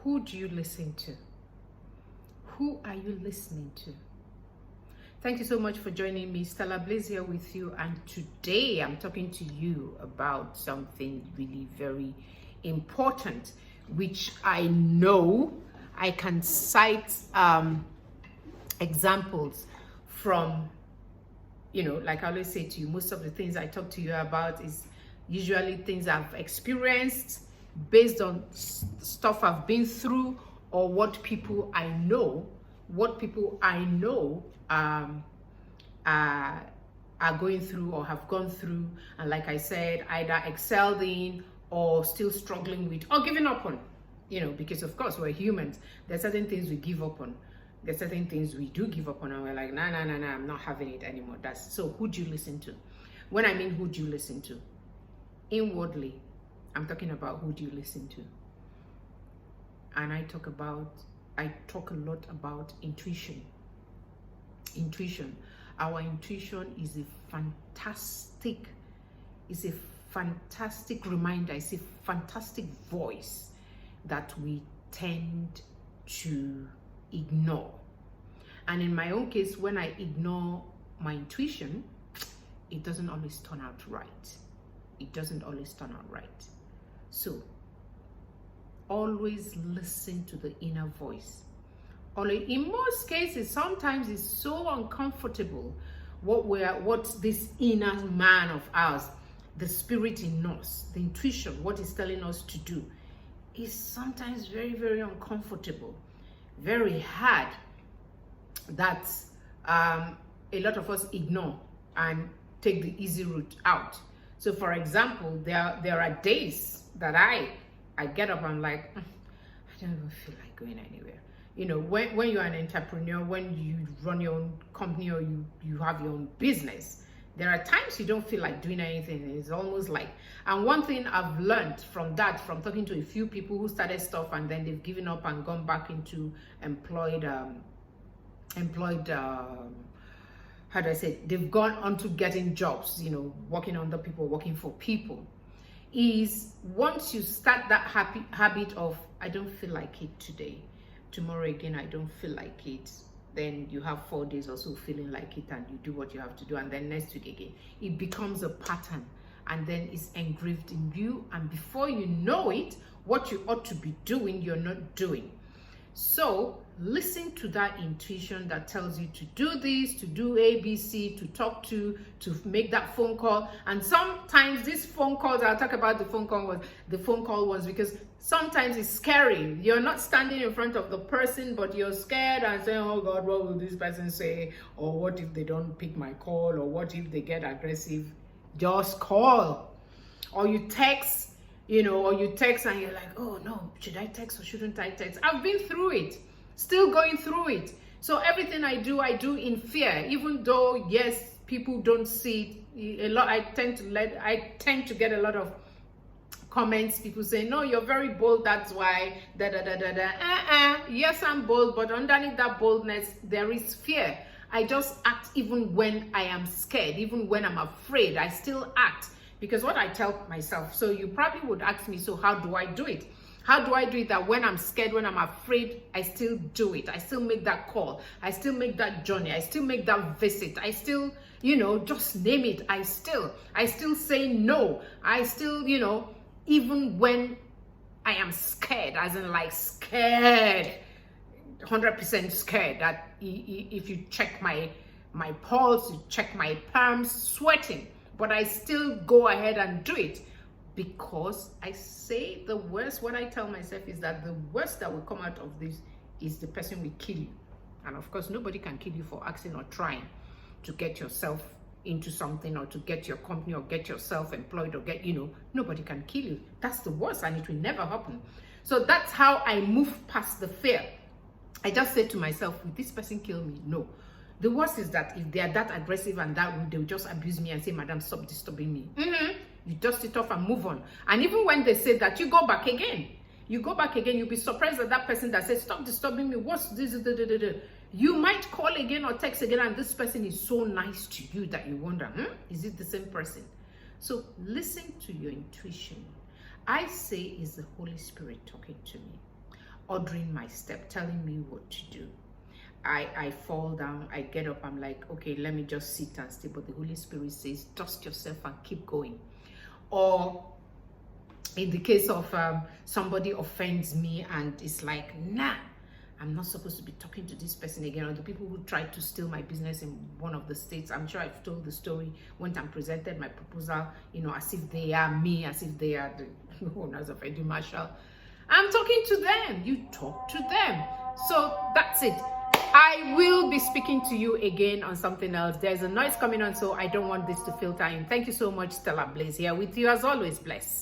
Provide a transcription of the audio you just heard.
Who do you listen to? Who are you listening to? Thank you so much for joining me. Stella Blaze here with you, and today I'm talking to you about something really very important, which I know I can cite examples from. Like I always say to you, most of the things I talk to you about is usually things I've experienced based on stuff I've been through, or what people I know are going through or have gone through, and like I said, either excelled in or still struggling with or giving up on, because of course we're humans. There's certain things we give up on. There's certain things we do give up on, and we're like, nah, I'm not having it anymore. So who do you listen to? When I mean who do you listen to? Inwardly, I'm talking about who do you listen to? And I talk a lot about intuition. Intuition. Our intuition is a fantastic reminder. It's a fantastic voice that we tend to ignore. And in my own case, when I ignore my intuition, it doesn't always turn out right. So always listen to the inner voice. In most cases, sometimes it's so uncomfortable what this inner man of ours, the spirit in us, the intuition, what is telling us to do, is sometimes very, very uncomfortable, very hard, that a lot of us ignore and take the easy route out. So for example, there are days that I get up, I'm like, I don't even feel like going anywhere. When you're an entrepreneur, when you run your own company or you have your own business, there are times you don't feel like doing anything. It's almost like, and one thing I've learned from talking to a few people who started stuff and then they've given up and gone back into employed, how do I say, they've gone on to getting jobs, working under people, working for people, is once you start that habit of, I don't feel like it today, tomorrow again I don't feel like it, then you have 4 days or so feeling like it, and you do what you have to do, and then next week again it becomes a pattern, and then it's engraved in you, and before you know it, what you ought to be doing, you're not doing. So listen to that intuition that tells you to do this, to do A, B, C, to talk to make that phone call. And sometimes these phone calls, I'll talk about the phone call ones, because sometimes it's scary. You're not standing in front of the person, but you're scared and saying, oh God, what will this person say? Or what if they don't pick my call? Or what if they get aggressive? Just call. Or you text, and you're like, oh no, should I text or shouldn't I text? I've been through it, still going through it. So everything I do in fear, even though, yes, people don't see it. A lot, I tend to get a lot of comments, people say, no, you're very bold, that's why, Yes, I'm bold, but underneath that boldness, there is fear. I just act even when I am scared, even when I'm afraid, I still act. Because what I tell myself, so you probably would ask me, so how do I do it? How do I do it that when I'm scared, when I'm afraid, I still do it? I still make that call. I still make that journey. I still make that visit. I still, just name it. I still say no. I still, even when I am scared, as in like scared, 100% scared, that if you check my pulse, you check my palms, sweating. But I still go ahead and do it, because I say the worst, what I tell myself is that the worst that will come out of this is the person will kill you. And of course, nobody can kill you for asking or trying to get yourself into something, or to get your company, or get yourself employed, or get, nobody can kill you. That's the worst, and it will never happen. So that's how I move past the fear. I just say to myself, will this person kill me? No. The worst is that if they are that aggressive and that rude, they'll just abuse me and say, madam, stop disturbing me. You dust it off and move on. And even when they say that, you go back again. You'll be surprised at that person that says, stop disturbing me. What's this? You might call again or text again, and this person is so nice to you that you wonder, is it the same person? So listen to your intuition. I say it's the Holy Spirit talking to me. ordering my step, telling me what to do. I fall down, I get up, I'm like, okay, let me just sit and stay. But the Holy Spirit says, dust yourself and keep going. Or in the case of somebody offends me and it's like, nah, I'm not supposed to be talking to this person again. Or the people who tried to steal my business in one of the states, I'm sure I've told the story, went and presented my proposal, you know, as if they are me, as if they are the owners of Edu Marshall. I'm talking to them. You talk to them. So that's it. I will be speaking to you again on something else. There's a noise coming on, so I don't want this to filter in. Thank you so much. Stella Blaze here with you as always. Bless.